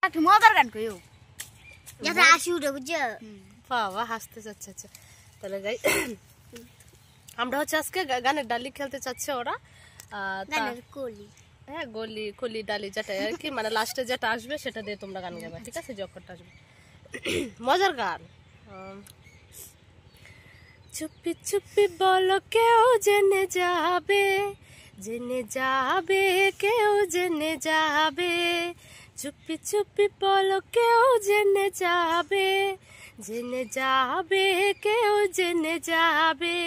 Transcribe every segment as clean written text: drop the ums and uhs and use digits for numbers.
একটা মজার গান কইও যাতে হাসি উঠে বুঝছো বাবা হাসতে যাচ্ছে। আচ্ছা তাহলে গাই আমরা হচ্ছে আজকে গানের ডালি খেলতে চাচ্ছে ওরা গানের কলি হ্যাঁ গলি কলি ডালি যেটা আর কি মানে লাস্টে যেটা আসবে সেটা দিয়ে তোমরা গান গাবে ঠিক আছে যে অক্ষরটা আসবে মজার গান চুপি চুপি বলো কেউ জেনে যাবে কেউ জেনে যাবে চুপি চুপি বলো কেউ জেনে যাবে কেউ জেনে যাবে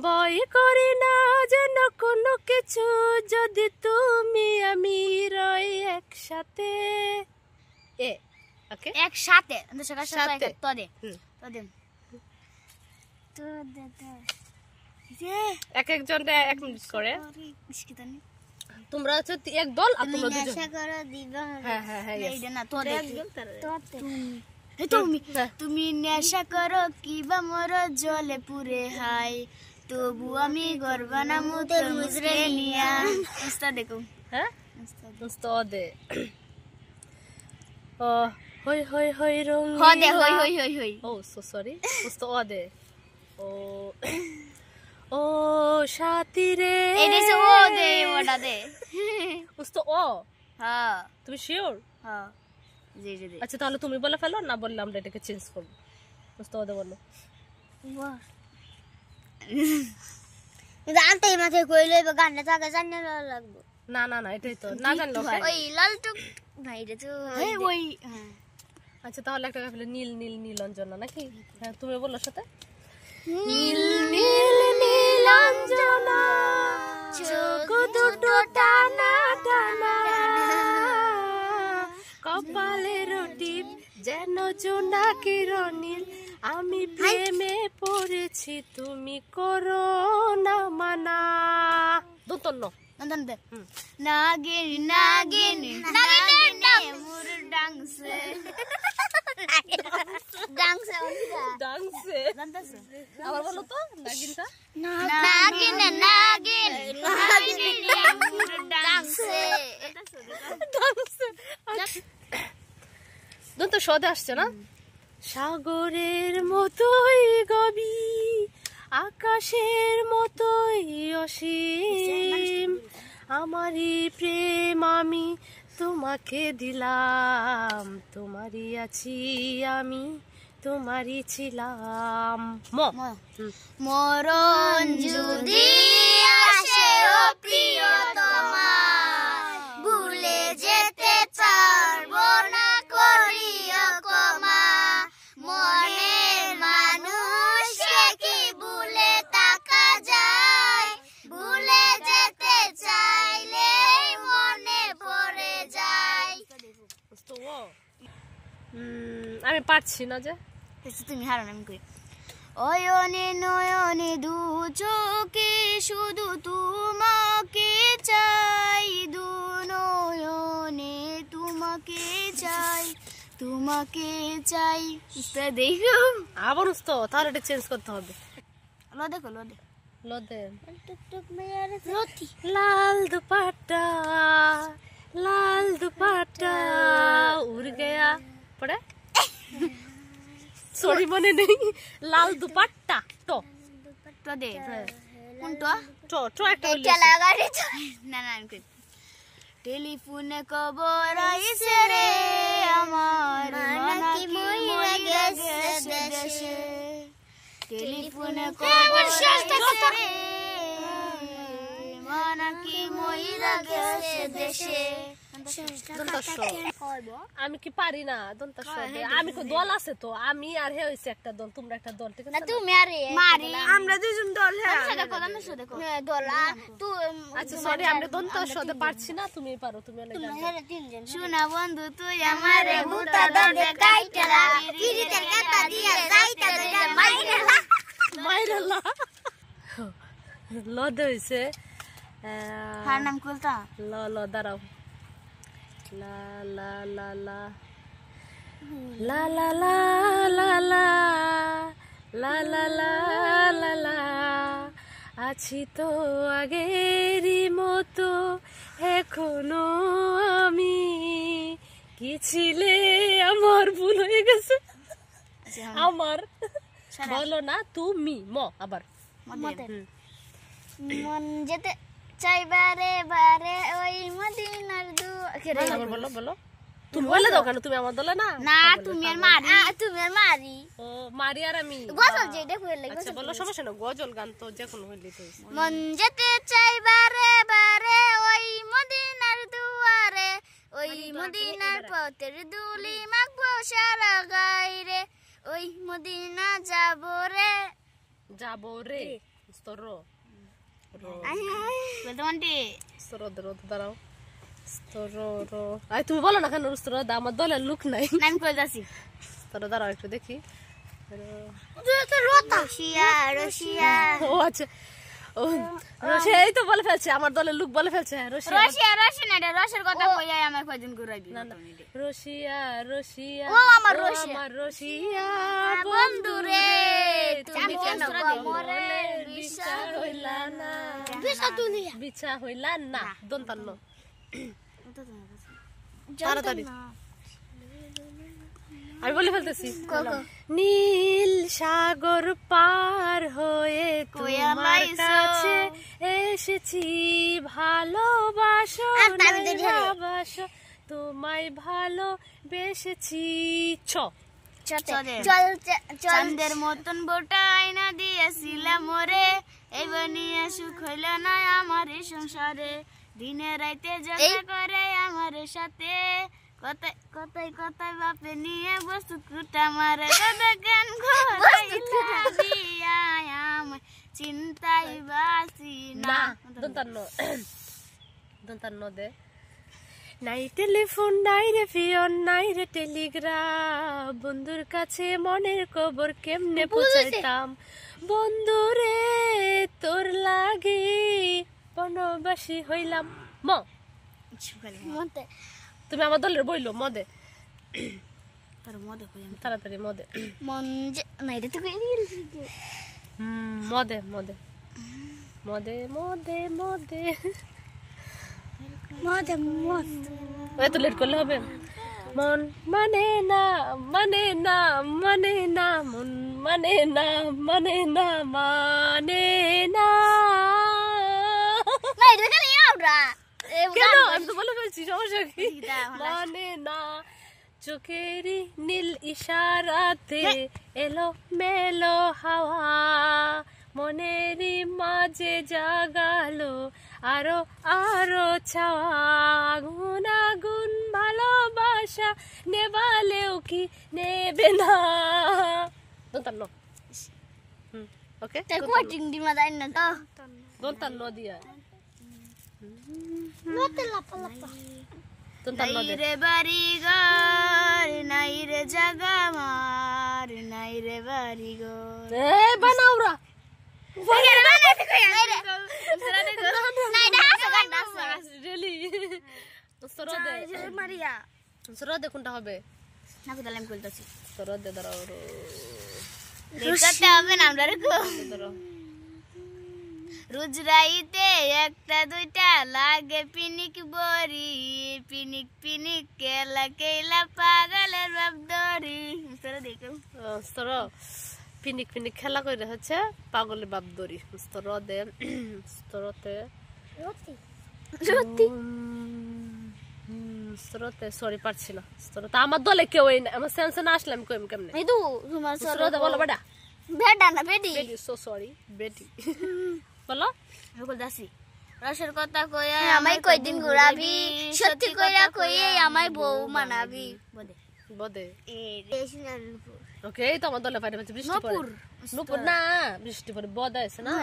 ভয় করি না যেন কোনো কিছু যদি তুমি আমি রই একসাথে ওকে একসাথে সাথে তোদে এক একজন এক মিনিট করে তোমরা হচ্ছে এক দল আর তোমরা দুজন হ্যাঁ হ্যাঁ হ্যাঁ এইটা না তোদে তুমি নেশা করো কিবা মোর জলে পুরে হাই তবু আমি গর্বানামু তোর মুজরে নিয়া উস্তাদ দেখো হ্যাঁ উস্তাদে ও হই হই হই রং হদে হই হই হই হই ও সো সরি উস্তাদে ও ও সাথী রে এটা সে ও দে ওটা দে উস্তাদ ও হ্যাঁ তুমি শিওর হ্যাঁ জি জি আচ্ছা তাহলে তুমি বলে ফেলো না বললে আমরা এটাকে চেঞ্জ করব উস্তাদে বলো বাহ এটা আনতেই মাথায় কইলো এবার গানটা তাকে জানলে লাগবে না না না এটাই তো না জানলো ওই লালটুক ভাই রে তো ওই আচ্ছা তাহলে একটা গাইলে নীল নীল নীলাঞ্জনা নাকি হ্যাঁ তুমি বলো সাথে নীল নীল নীলাঞ্জনা চোখ দুটো টানা টানা কপালের টিপ যেন জোনাকির নীল আমি প্রেমে পড়েছি তুমি করো না মানা দুতন্ন নন্দন দে নাগিন নাগিন নাগিন মুর ডাংসে ডাংসে ডাংসে আবার বলো তো নাগিনটা নাগিন নাগিন নাগিন মুর ডাংসে দন্ত সদে আসছে না সাগরের মতোই গভীর আকাশের মতোই অসীম আমারই প্রেম আমি তোমাকে দিলাম তোমারই আছি আমি তোমারই ছিলাম মরণ যদি আসে ও প্রিয়তমা ভুলে যেতে পারবো না করিও ক্ষমা মনের মানুষ কি ভুলে থাকা যায় ভুলে যেতে চাইলে মনে পড়ে যায় আমি পারছি না যে তুমি হারো না আমি কই অয়নে নয়নে দু চোখে শুধু তোমাকে চাই দু নয়নে তোমাকে চাই দেখো আবার উস্তো তাহলে এটা চেঞ্জ করতে হবে লো দেখো লোদে টুকটুক মেয়ার রতি লাল दुपट्टा उड़ गया पड़े सॉरी मने नहीं लाल दुपट्टा तो দে কোনটা তো একটা এটা লাগারে না না আমি টেলিফোনে খবর আইছে রে আমার মন কি মইরা গেছে দেশে টেলিফোনে খবর আইছে রে মন কি মইরা গেছে দেশে আমি কি পারি না দন্তা আমি কো দল আছে তো আমি আর হে হইছে একটা দল তোমরা একটা দল ঠিক আছে না তুমি আরে মারি আমরা দুজন দল হ্যাঁ দেখো দলা তুই আচ্ছা সরি আমরা দন্তা সদে পারছি না তুমি পারো তুমি অনেক জানো শোনা বন্ধু তুই আমারে মুতা দে কাইটালা কিরিতের কাটা দিয়া যাইতা দে মাইরালা লদ হইছে হার নাম কলতা ল দাঁড়াও লা লা লা লা লা লা লা লা লা লা লা লা লা লা আছি তো আগেরই মতো এখনো আমি কি ছিলে আমার ভুল হয়ে গেছে আচ্ছা, আমার বলো না তুমি আবার মন যেতে চাই বারে বারে ওই মদিনার আবার বলো বলো তুমি বলে দাও কেন তুমি আমার দলে না না তুমি আর মারি ও মারি আর আমি গজল যেটা হইলে আচ্ছা বলো সমস্যা না গজল গান তো যে কোনো হইলে তো মন যেতে চাই বারে বারে ওই মদিনার দুয়ারে ওই মদিনার পথের দুলি মাখবো সারা গায়রে ওই মদিনা যাব রে স্তর বলতে স্তর দাঁড়াও স্তর আই তুমি বলো না কেন স্তর আমার দলে লুক নাই নাম কই যাচ্ছি স্তর দাঁড়াও একটু দেখি রসিয়া রসিয়া ও আচ্ছা ও রসিয়া এই তো বলে ফেলছে আমার দলে লুক বলে ফেলছে রসিয়া না এটা রসের কথা কইয়া আমার কয়দিন ঘুরাইবি না রসিয়া ও আমার রসিয়া বন্ধু রে তুমি কেন মরে বিছা হইলা না দন্তান্ন তাড়াতাড়ি আমি বলে ফেলতেছি নীল সাগর পার হয়ে তোমার কাছে এসেছি ভালোবাসো ভালোবাসো তোমায় ভালোবেসেছি চাঁদের মতন বোটা আয়না দিয়েছিলাম মোরে এবার নিয়ে সুখ হইল না আমার সংসারে দিনে রাইতে ঝগড়া করে আমার সাথে কথায় কথায় কথায় বাপে নিয়ে বস্তু কুটা মারে কেন চিন্তাই বাসি না দন্তান্ন দে নাই টেলিফোন নাই রে ফিয়ন নাই রে টেলিগ্রাম বন্ধুর কাছে মনের খবর কেমনে পৌঁছাইতাম বন্ধু রে তোর লাগি বনবাসী হইলাম তুমি আমার দলের বইলো মদে তাড়াতাড়ি মদে মদে মদে মদে মদে মদে এত লেট করলে হবে মন মানে না মানে না মানে না মন মানে না মানে না মানে না কেন আমি তো বলে ফেলছি সমস্যা কি মানে না চোখেরই নীল ইশারাতে এলো মেলো হাওয়া মনেরই মাঝে জাগালো আরো আরো ছাওয়া আগুন আগুন ভালোবাসা নেবালেও কি নেবে না দন্তান্ন ওকে দন্তান্ন দিয়া নাই রে বাড়ি ঘর নাই রে জাগা মার নাই রে বাড়ি ঘর বানাওরা কোনটা হবে রোজ রাইতে একটা দুইটা লাগে পিনিক বড়ি পিনিক পিনিক কেলা কেলা পাগলের বাপ দড়ি দেখো পিনিক পিনিক খেলা করে হচ্ছে পাগলের বাপ দড়ি স্তরতে স্তরতে স্তরতে সরি পারছি না স্তরতে আমার দলে কেউ না আমার সেন্সে না আসলাম কইম কেমনে এই তোমার স্তরতে বলো বেটা বেটা না বেটি বেটি সো সরি বেটি বলো আমি কইতাছি রসের কথা কইয়া আমায় কয়দিন ঘুরাবি সত্যি কইরা কইয়ে আমায় বউ মানাবি বদে বদে ওকে তো আমার দলে পাইতে বৃষ্টি পড়ে নুপুর না বৃষ্টি পড়ে বদে আছে না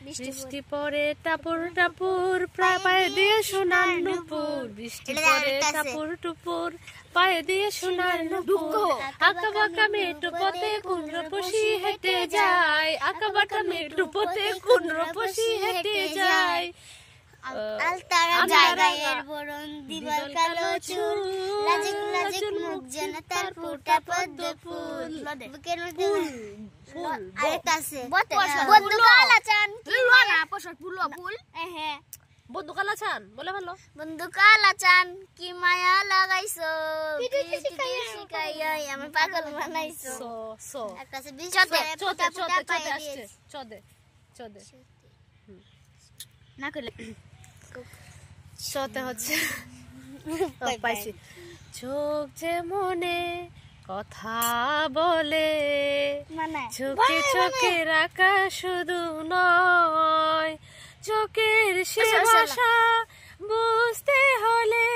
বৃষ্টি পড়ে টাপুর টাপুর পায়ে দিয়ে সোনার নুপুর বৃষ্টি পড়ে টাপুর টুপুর পায়ে দিয়ে সোনার নুপুর আঁকা বাঁকা মেটু পথে কোন রূপসী হেঁটে যায় আঁকা বাঁকা মেটু পথে কোন রূপসী হেঁটে যায় আলতারা জাগায়ের বরণ দিবার কালো চুল লাজুক লাজুক মুখ যেন তার ফুটা পদ্ম ফুল বুকের মধ্যে ফুল আরেকটা আছে বন্ধু কালা চান ফুল না পশর ফুল ফুল হ্যাঁ বন্ধু কালা চান বলে ভালো। বন্ধু কালা চান কি মায়া লাগাইছো, শিখাইয়া আমি পাগল বানাইছো। সো সো একটা আছে চদে চদে চদে চদে আসছে চদে চদে না করলে চতে হচ্ছে পাইছি। চোখ যে মনে কথা বলে, মানে চোখে চোখে রাখা শুধু নয়, চোখের সে ভাষা বুঝতে হলে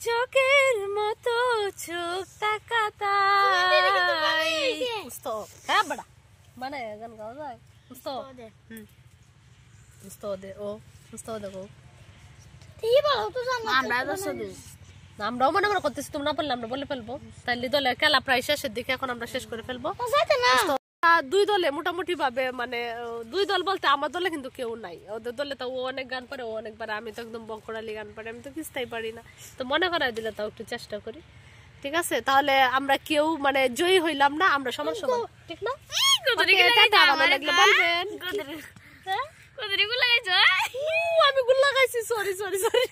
চোখের মতো চোখ তাকাতাই। হ্যাঁ বড়া মানে গান গাওয়া যায় মুস্তদে ও মুস্তদে গো আমরাও মনে মনে করতেছি, তোমরা বললে আমরা বলে ফেলবো। তাইলে দলের খেলা প্রায় শেষের দিকে, এখন আমরা শেষ করে ফেলবো। দুই দলে মোটামুটি ভাবে মানে দুই দল বলতে আমার দলে কিন্তু কেউ নাই। ওদের দলে তো ও অনেক গান পারে, ও অনেক পারে, আমি তো একদম বকরালি গান পারে, আমি তো কিছুতেই পারি না। তো মনে করাই দিলে তাও একটু চেষ্টা করি, ঠিক আছে? তাহলে আমরা কেউ মানে জয়ী হইলাম না, আমরা সমান সমান, ঠিক না? আমি গুল লাগাইছি, সরি সরি সরি।